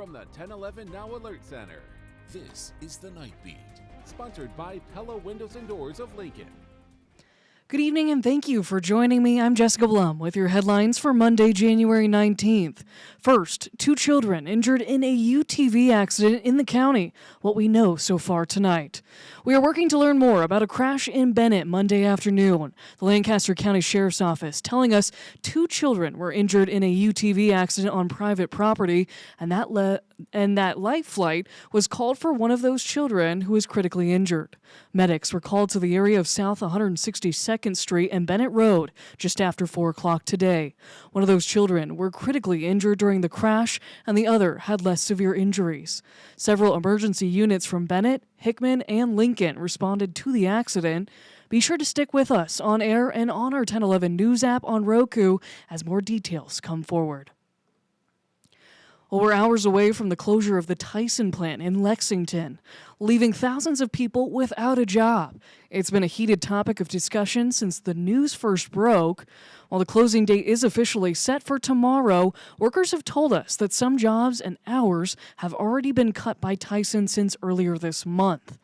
from the 1011 Now Alert Center. This is the Night Beat. Sponsored by Pella Windows and Doors of Lincoln. Good evening and thank you for joining me. I'm Jessica Blum with your headlines for Monday, January 19th. First, 2 children injured in a UTV accident in the county. What we know so far tonight. We are working to learn more about a crash in Bennet Monday afternoon. The Lancaster County Sheriff's Office telling us 2 children were injured in a UTV accident on private property, and that life flight was called for one of those children who is critically injured. Medics were called to the area of South 162nd Street and Bennett Road just after 4 o'clock today. One of those children were critically injured during the crash, and the other had less severe injuries. Several emergency units from Bennet, Hickman, and Lincoln responded to the accident. Be sure to stick with us on air and on our 1011 News app on Roku as more details come forward. Well, we're hours away from the closure of the Tyson plant in Lexington, leaving thousands of people without a job. It's been a heated topic of discussion since the news first broke. While the closing date is officially set for tomorrow, workers have told us that some jobs and hours have already been cut by Tyson since earlier this month.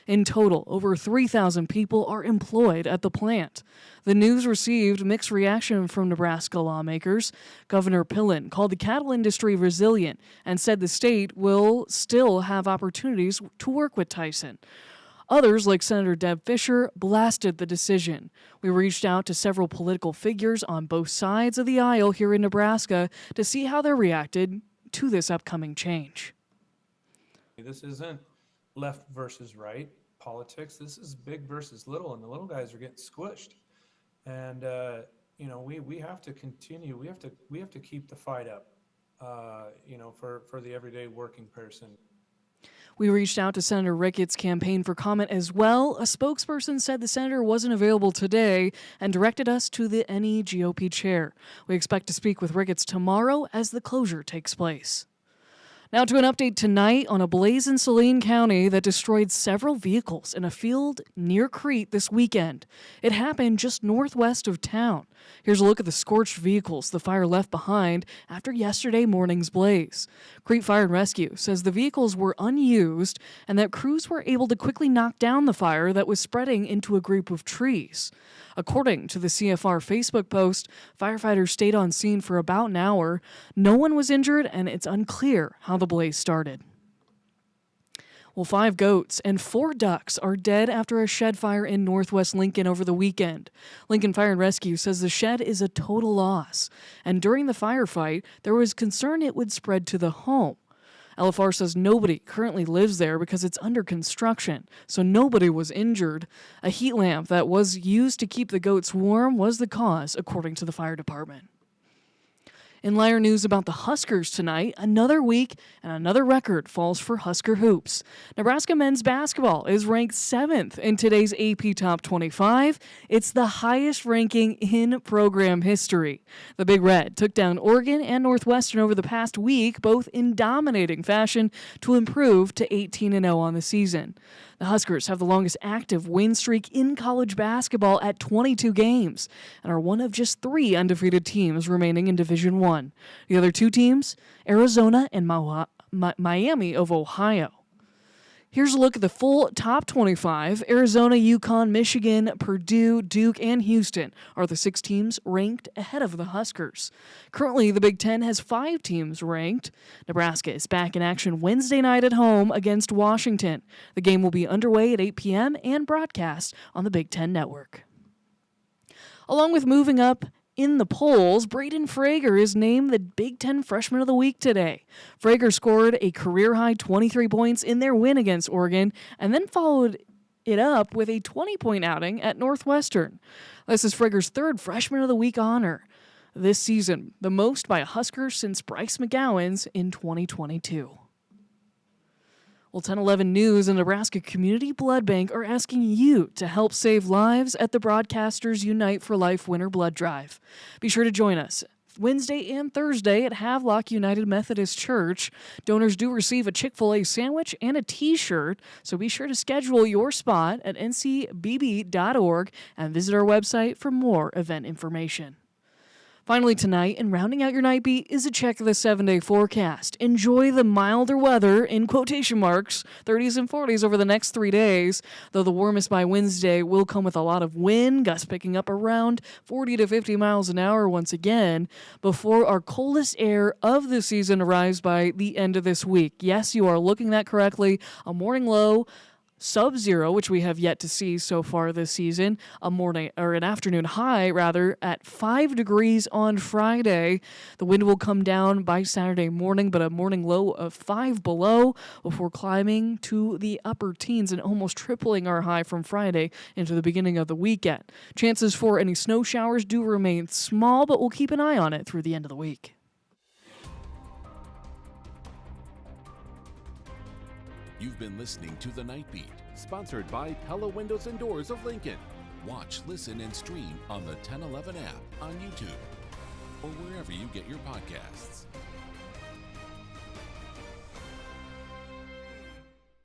In total, over 3,000 people are employed at the plant. The news received mixed reaction from Nebraska lawmakers. Governor Pillen called the cattle industry resilient and said the state will still have opportunities to work with Tyson. Others, like Senator Deb Fischer, blasted the decision. We reached out to several political figures on both sides of the aisle here in Nebraska to see how they reacted to this upcoming change. This isn't left versus right politics. This is big versus little, and the little guys are getting squished. And we have to continue. We have to keep the fight up. For the everyday working person. We reached out to Senator Ricketts' campaign for comment as well. A spokesperson said the senator wasn't available today and directed us to the GOP chair. We expect to speak with Ricketts tomorrow as the closure takes place. Now to an update tonight on a blaze in Saline County that destroyed several vehicles in a field near Crete this weekend. It happened just northwest of town. Here's a look at the scorched vehicles the fire left behind after yesterday morning's blaze. Crete Fire and Rescue says the vehicles were unused and that crews were able to quickly knock down the fire that was spreading into a group of trees. According to the CFR Facebook post, firefighters stayed on scene for about an hour. No one was injured, and it's unclear how the blaze started. Well, 5 goats and 4 ducks are dead after a shed fire in northwest Lincoln over the weekend. Lincoln Fire and Rescue says the shed is a total loss, and during the firefight, there was concern it would spread to the home. LFR says nobody currently lives there because it's under construction, so nobody was injured. A heat lamp that was used to keep the goats warm was the cause, according to the fire department. In lighter news about the Huskers tonight, another week and another record falls for Husker hoops. Nebraska men's basketball is ranked 7th in today's AP Top 25. It's the highest ranking in program history. The Big Red took down Oregon and Northwestern over the past week, both in dominating fashion, to improve to 18-0 on the season. The Huskers have the longest active win streak in college basketball at 22 games and are one of just 3 undefeated teams remaining in Division I. The other 2 teams, Arizona and Miami of Ohio. Here's a look at the full top 25. Arizona, UConn, Michigan, Purdue, Duke, and Houston are the 6 teams ranked ahead of the Huskers. Currently, the Big Ten has 5 teams ranked. Nebraska is back in action Wednesday night at home against Washington. The game will be underway at 8 p.m. and broadcast on the Big Ten Network. Along with moving up in the polls, Braden Frager is named the Big Ten Freshman of the Week today. Frager scored a career-high 23 points in their win against Oregon and then followed it up with a 20-point outing at Northwestern. This is Frager's 3rd Freshman of the Week honor this season, the most by a Husker since Bryce McGowan's in 2022. Well, 1011 News and Nebraska Community Blood Bank are asking you to help save lives at the Broadcasters Unite for Life Winter Blood Drive. Be sure to join us Wednesday and Thursday at Havelock United Methodist Church. Donors do receive a Chick-fil-A sandwich and a T-shirt, so be sure to schedule your spot at ncbb.org and visit our website for more event information. Finally tonight, and rounding out your night beat, is a check of the 7-day forecast. Enjoy the milder weather, in quotation marks, 30s and 40s over the next 3 days, though the warmest by Wednesday will come with a lot of wind, gusts picking up around 40 to 50 miles an hour once again, before our coldest air of the season arrives by the end of this week. Yes, you are looking that correctly. A morning low sub-zero, which we have yet to see so far this season, an afternoon high rather at 5 degrees on Friday. The wind will come down by Saturday morning, but a morning low of 5 below before climbing to the upper teens and almost tripling our high from Friday into the beginning of the weekend. Chances for any snow showers do remain small, but we'll keep an eye on it through the end of the week. You've been listening to The Night Beat. Sponsored by Pella Windows and Doors of Lincoln. Watch, listen, and stream on the 1011 app on YouTube or wherever you get your podcasts.